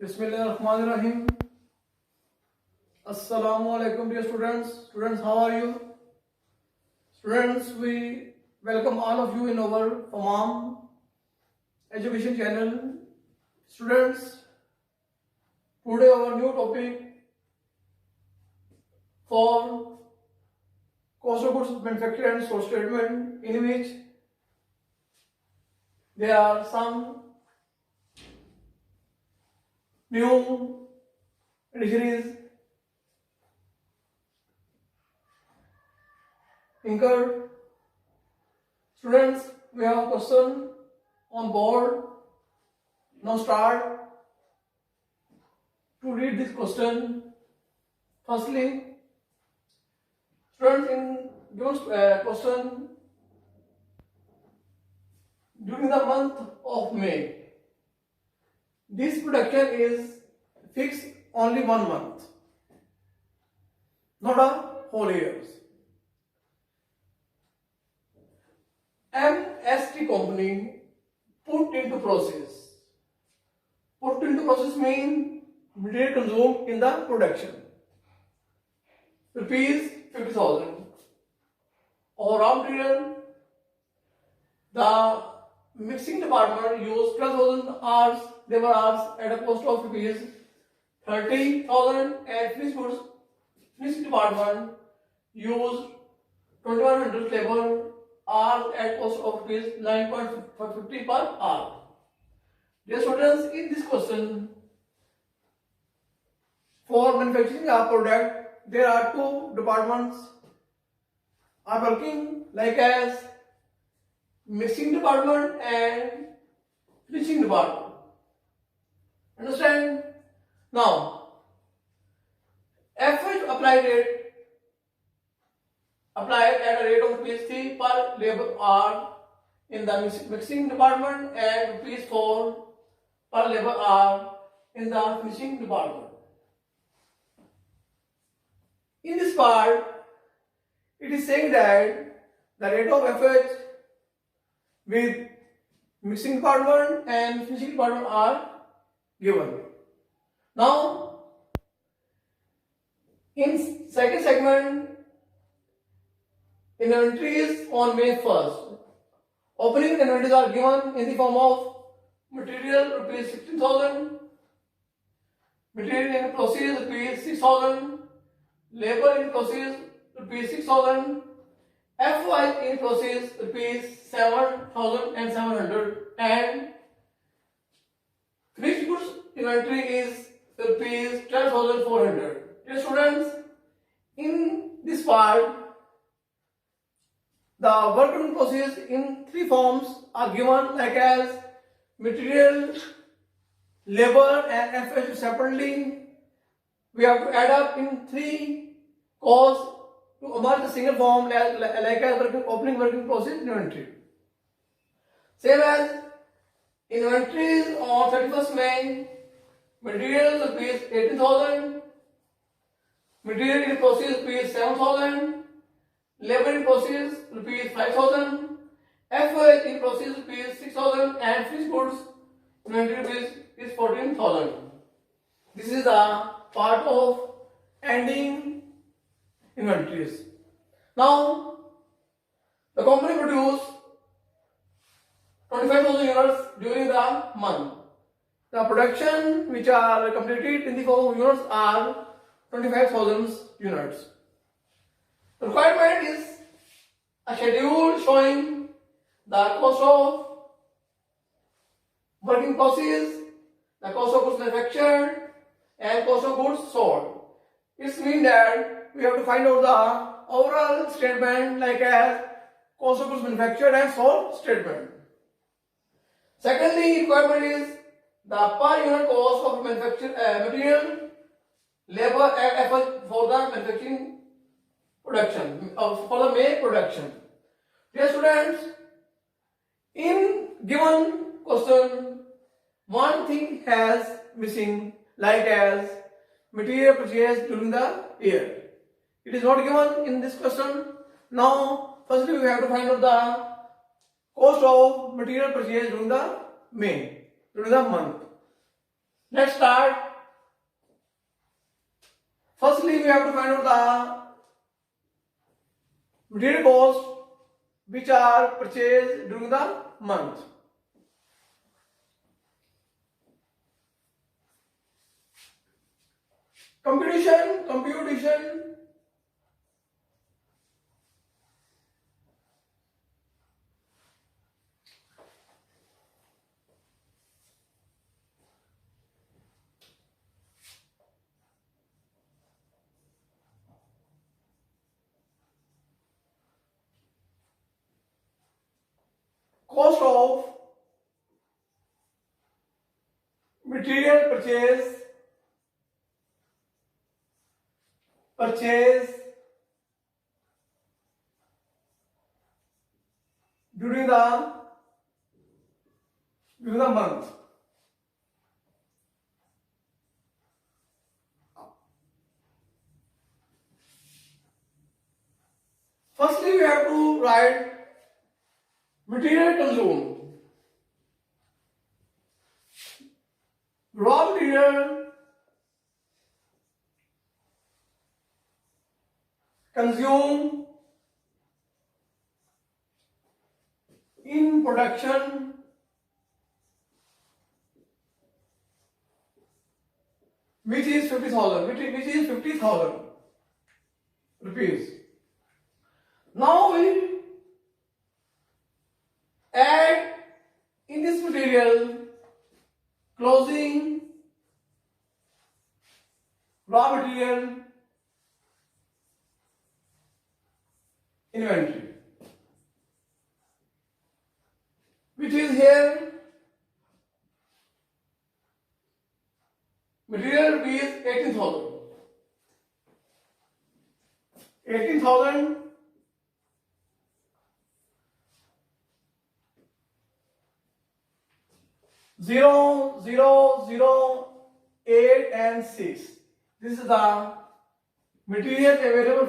Bismillahirrahmanirrahim. Assalamu alaikum dear students. Students, how are you? Students, we welcome all of you in our Famam education channel. Students, today our new topic for cost of goods manufactured and source statement, in which there are some new additions incurred. Students, we have a question on board. Now start to read this question. Firstly, students, in given question, during the month of May, this production is fixed only 1 month, not a whole year. MST company put into process. Put into process means material consumed in the production. Rupees 50,000. Or raw material, the mixing department used 12,000 hours, labor hours at a cost of rupees 30,000, and finished goods mixing department used 2,100 labor hours at cost of rupees 9.50 per hour. Dear students, in this question, for manufacturing a product, there are two departments are working, like as mixing department and finishing department. Understand? Now, FH applied at a rate of rupees 3 per labor hour in the mixing department and rupees 4 per labor hour in the finishing department. In this part, it is saying that the rate of FH with mixing department and finishing department are given. Now, in second segment, inventories on May 1st. Opening inventories are given in the form of material rupees 16,000, material in process rupees 6,000, labor in process rupees 6,000, FY in process rupees 7,700, and finished goods inventory is rupees 12,400. Dear students, in this part, the work in process in three forms are given, like as material, labor, and FH separately. We have to add up in three costs to emerge a single form, like as opening working process inventory. Same as inventories on 31st May, materials rupees 18,000, material in process rupees 7,000, labor in process rupees 5,000, FOH in process rupees 6,000, and finished goods inventory rupees is 14,000. This is the part of ending inventories. Now, the company produced 25,000 units during the month. The production which are completed in the form of units are 25,000 units. The requirement is a schedule showing the cost of working process, the cost of goods manufactured, and cost of goods sold. It means that we have to find out the overall statement, like as cost of goods manufactured and sold statement. Secondly, requirement is the per unit cost of manufactured material, labor, and effort for the manufacturing production, for the May production. Dear students, in given question, one thing has missing, like as material purchased during the year. It is not given in this question. Now, firstly, we have to find out the cost of material purchased during the May, during the month. Let's start. Firstly, we have to find out the material costs which are purchased during the month. Computation. Cost of material purchase during the month. Firstly, we have to write material consumed. Raw material consumed in production which is 50,000 rupees. Now we add in this material closing raw material inventory, which is here material rupees 18,000. 18,000 0, 0, 0, 8 and 6. This is the material available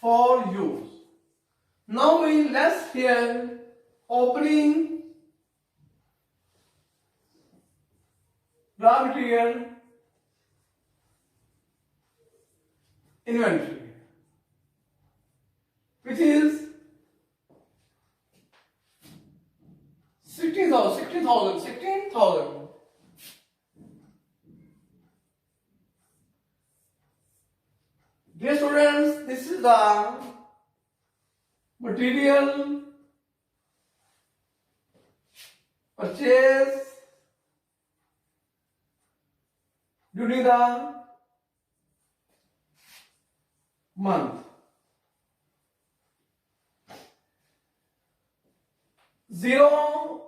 for use. Now we list here opening raw material inventory, which is 16,000. Dear students, this is the material purchase during the month. 0,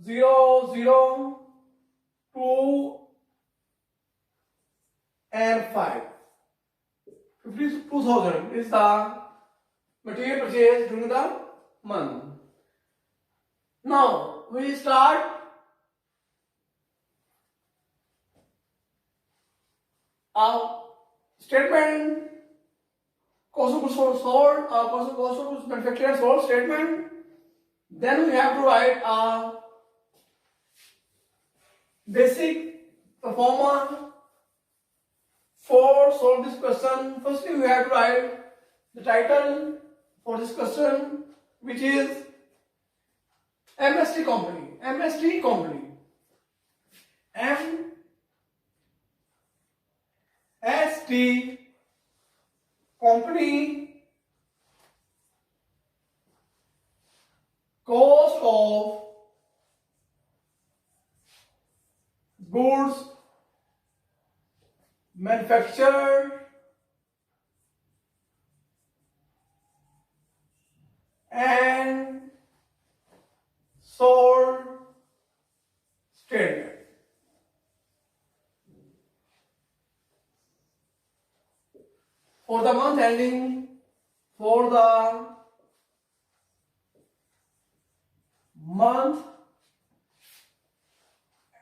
0, 0, 2 and 5. 52,000 is the material purchase during the month. Now we start a statement, cost of goods sold, cost of goods manufactured sold statement. Then we have to write a basic performer for solve this question. Firstly, we have to write the title for this question, which is MST company. MST company. MST company. Cost of goods manufactured and sold statement. For the month ending, for the month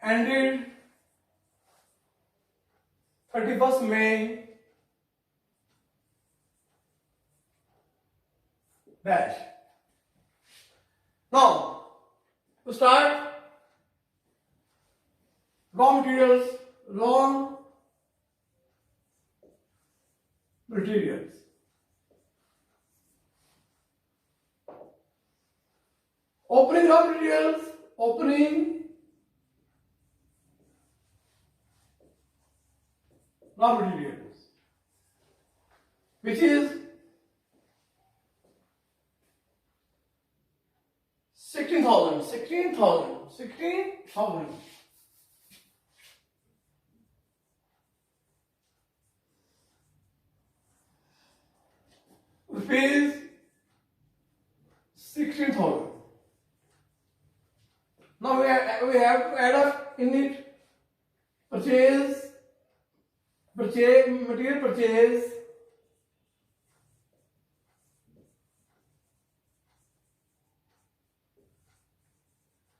ended 31st May dash. Now, to start, raw materials, raw materials. Opening raw materials, opening raw materials, which is 16,000 rupees, 16,000. Now we have to add up in it material purchase,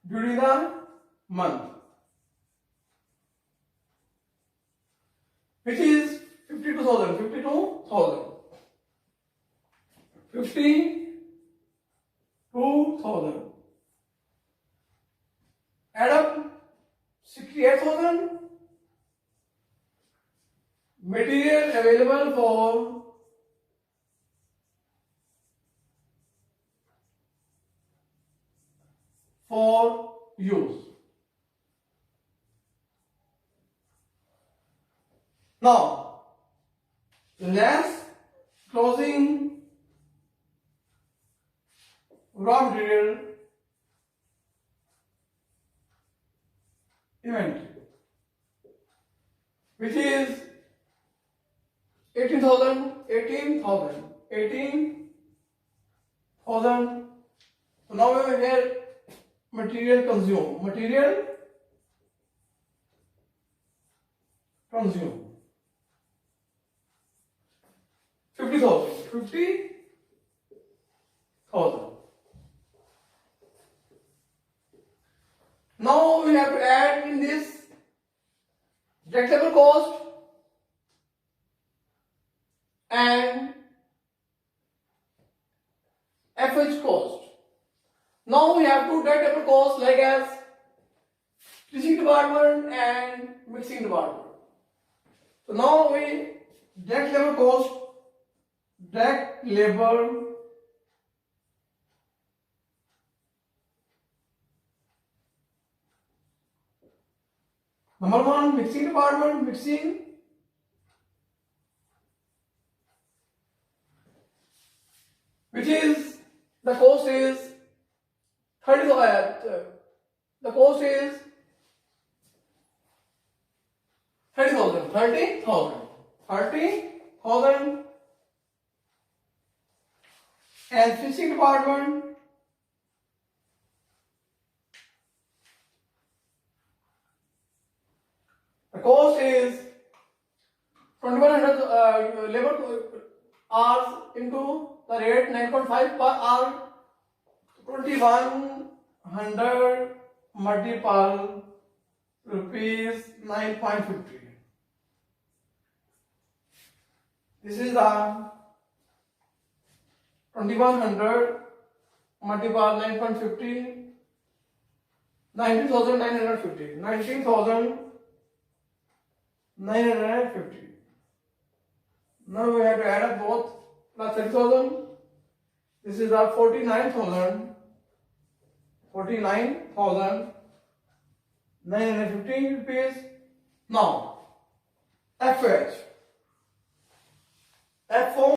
during the month, which is 52,000. 52,000. Add up 68,000. Material available for use. Now, less closing raw material inventory, which is 18,000. So now we have here material consume. 50,000. Now we have to add in this direct labor cost and FH cost. Now we have two direct labor costs like as teaching department and mixing department. So now we direct labor cost, direct labor number one, mixing department, which is the cost is 30,000. The cost is 30,000. And fishing department the cost is 2100 labor hours into the rate 9.5 per hour. 2100 multiple rupees 9.50. This is the 2100 multiple 9.50, 19,950. 19,950. Now we have to add up both plus 30,000. This is the 49,000. 49,950 rupees. Now, FH. F4